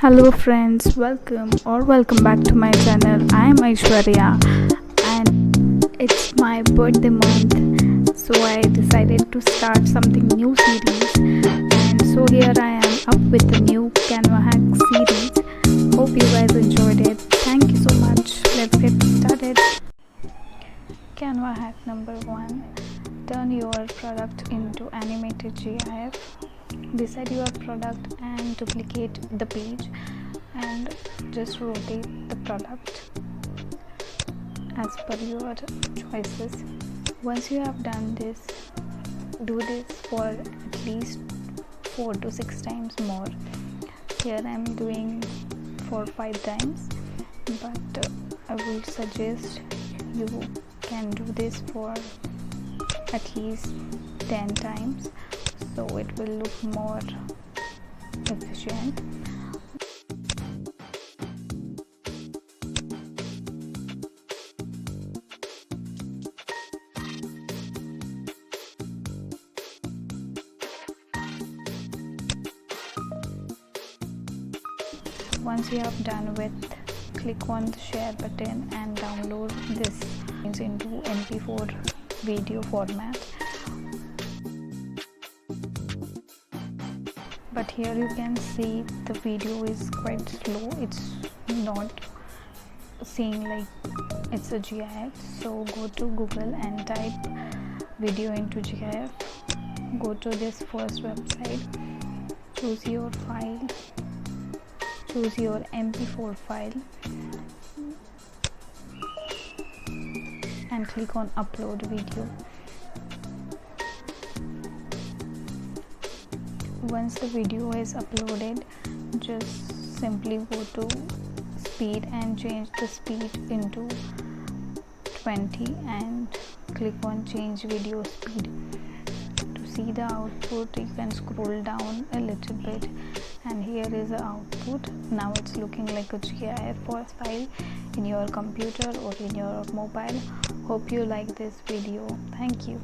Hello friends, welcome back to my channel. I am Aishwarya and it's my birthday month, so I decided to start something new series, and so here I am up with the new Canva hack series. Hope you guys enjoyed it. Thank you so much. Let's get started. Canva hack number 1: turn your product into animated GIF. Beside your product and duplicate the page and just rotate the product as per your choices. Once you have done this, do this for at least 4 to 6 times more. Here I am doing for 5 times, but I will suggest you can do this for at least 10 times, so it will look more efficient. Once you have done with, click on the share button and download this into MP4 video format. But here you can see the video is quite slow. It's not seeing like it's a GIF. So go to Google and type video into GIF. Go to this first website, choose your file, choose your MP4 file and click on upload video. Once the video is uploaded, just simply go to speed and change the speed into 20 and click on change video speed. To see the output, you can scroll down a little bit and here is the output. Now it's looking like a GIF file in your computer or in your mobile. Hope you like this video. Thank you.